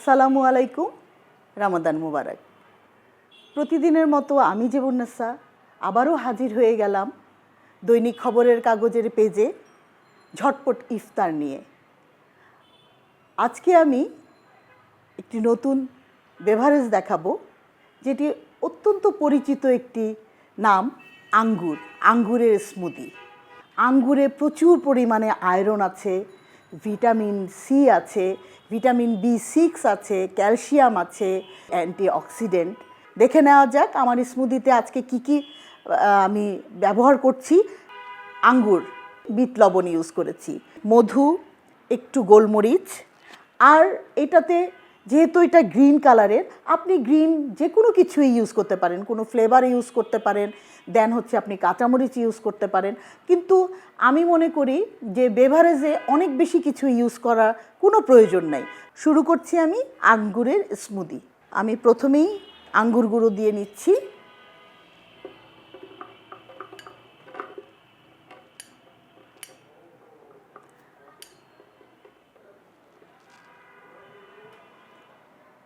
আসসালামু আলাইকুম, রমাদান মুবারক। প্রতিদিনের মতো আমি জীবন্যাসা আবারও হাজির হয়ে গেলাম দৈনিক খবরের কাগজের পেজে ঝটপট ইফতার নিয়ে। আজকে আমি একটি নতুন বেভারেজ দেখাবো, যেটি অত্যন্ত পরিচিত একটি নাম, আঙ্গুরের স্মুদি। আঙ্গুরে প্রচুর পরিমাণে আয়রন আছে, ভিটামিন সি আছে, ভিটামিন B6 আছে, ক্যালসিয়াম আছে, অ্যান্টিঅক্সিডেন্ট। দেখে নেওয়া যাক আমার স্মুদিতে আজকে কি কি আমি ব্যবহার করছি। আঙ্গুর, বিট লবণ ইউজ করেছি, মধু, একটু গোলমরিচ, আর এটাতে যেহেতু এটা গ্রিন কালারের, আপনি গ্রিন যে কোনো কিছুই ইউজ করতে পারেন, কোনো ফ্লেভার ইউজ করতে পারেন, দেন হচ্ছে আপনি কাঁচামরিচ ইউজ করতে পারেন। কিন্তু আমি মনে করি যে বেভারেজে অনেক বেশি কিছু ইউজ করার কোনো প্রয়োজন নাই। শুরু করছি আমি আঙ্গুরের স্মুদি। আমি প্রথমেই আঙ্গুর গুঁড়ো দিয়ে নিচ্ছি।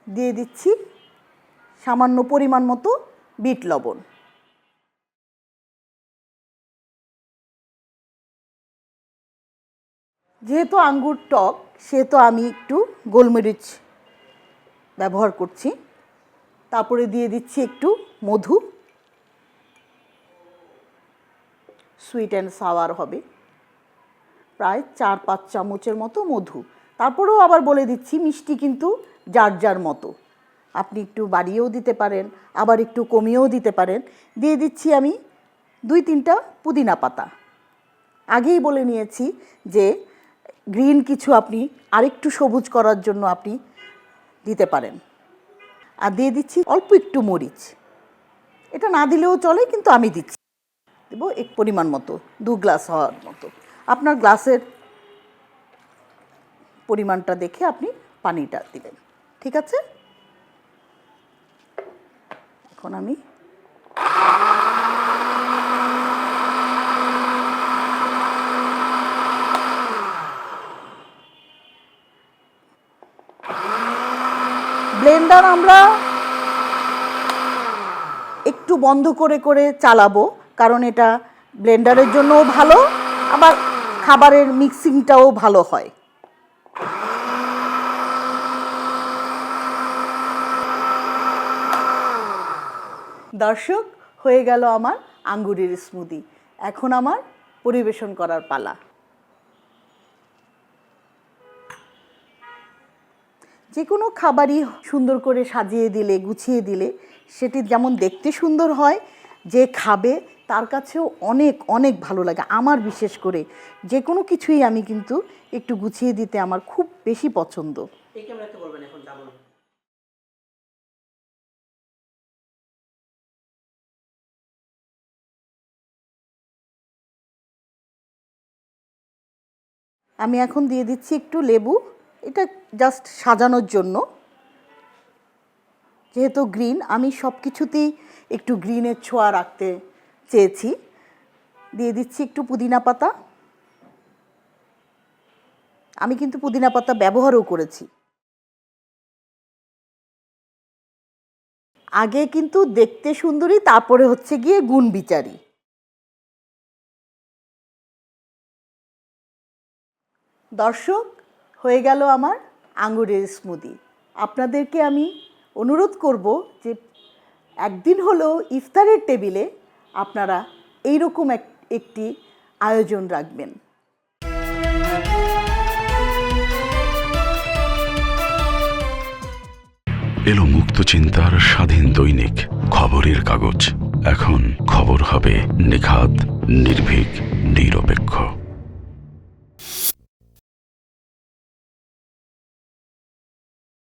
দিয়ে দিচ্ছি সামান্য পরিমাণ মতো বিট লবণ। যেহেতু আঙ্গুর টক, সেহেতু আমি একটু গোলমরিচ ব্যবহার করছি। তারপরে দিয়ে দিচ্ছি একটু মধু, সুইট অ্যান্ড সাওয়ার হবে, প্রায় 4-5 চামচের মতো মধু। তারপরেও আবার বলে দিচ্ছি, মিষ্টি কিন্তু যার যার মতো, আপনি একটু বাড়িয়েও দিতে পারেন, আবার একটু কমিয়েও দিতে পারেন। দিয়ে দিচ্ছি আমি 2-3টা পুদিনা পাতা। আগেই বলে নিয়েছি যে গ্রিন কিছু আপনি আরেকটু সবুজ করার জন্য আপনি দিতে পারেন। আর দিয়ে দিচ্ছি অল্প একটু মরিচ, এটা না দিলেও চলে, কিন্তু আমি দিচ্ছি। দেবো এক পরিমাণ মতো, 2 গ্লাস হওয়ার মতো। আপনার গ্লাসের পরিমাণটা দেখে আপনি পানিটা দিবেন, ঠিক আছে? এখন আমি ব্লেন্ডার আমরা একটু বন্ধ করে করে চালাবো, কারণ এটা ব্লেন্ডারের জন্যও ভালো, আবার খাবারের মিক্সিংটাও ভালো হয়। দর্শক, হয়ে গেল আমার আঙ্গুরের স্মুদি। এখন আমার পরিবেশন করার পালা। যে কোনো খাবারই সুন্দর করে সাজিয়ে দিলে, গুছিয়ে দিলে, সেটি যেমন দেখতে সুন্দর হয়, যে খাবে তার কাছেও অনেক অনেক ভালো লাগে। আমার বিশেষ করে যে কোনো কিছুই আমি কিন্তু একটু গুছিয়ে দিতে আমার খুব বেশি পছন্দ। আমি এখন দিয়ে দিচ্ছি একটু লেবু, এটা জাস্ট সাজানোর জন্য। যেহেতু গ্রিন, আমি সব কিছুতেই একটু গ্রিনের ছোঁয়া রাখতে চেয়েছি। দিয়ে দিচ্ছি একটু পুদিনা পাতা। আমি কিন্তু পুদিনা পাতা ব্যবহারও করেছি। আগে কিন্তু দেখতে সুন্দরী, তারপরে হচ্ছে গিয়ে গুণ বিচারী। দর্শক, হয়ে গেল আমার আঙ্গুরের স্মুদি। আপনাদেরকে আমি অনুরোধ করব যে একদিন হলেও ইফতারের টেবিলে আপনারা এইরকম একটি আয়োজন রাখবেন। এলো মুক্ত চিন্তার স্বাধীন দৈনিক খবরের কাগজ। এখন খবর হবে নিখাত, নির্ভীক, নিরপেক্ষ।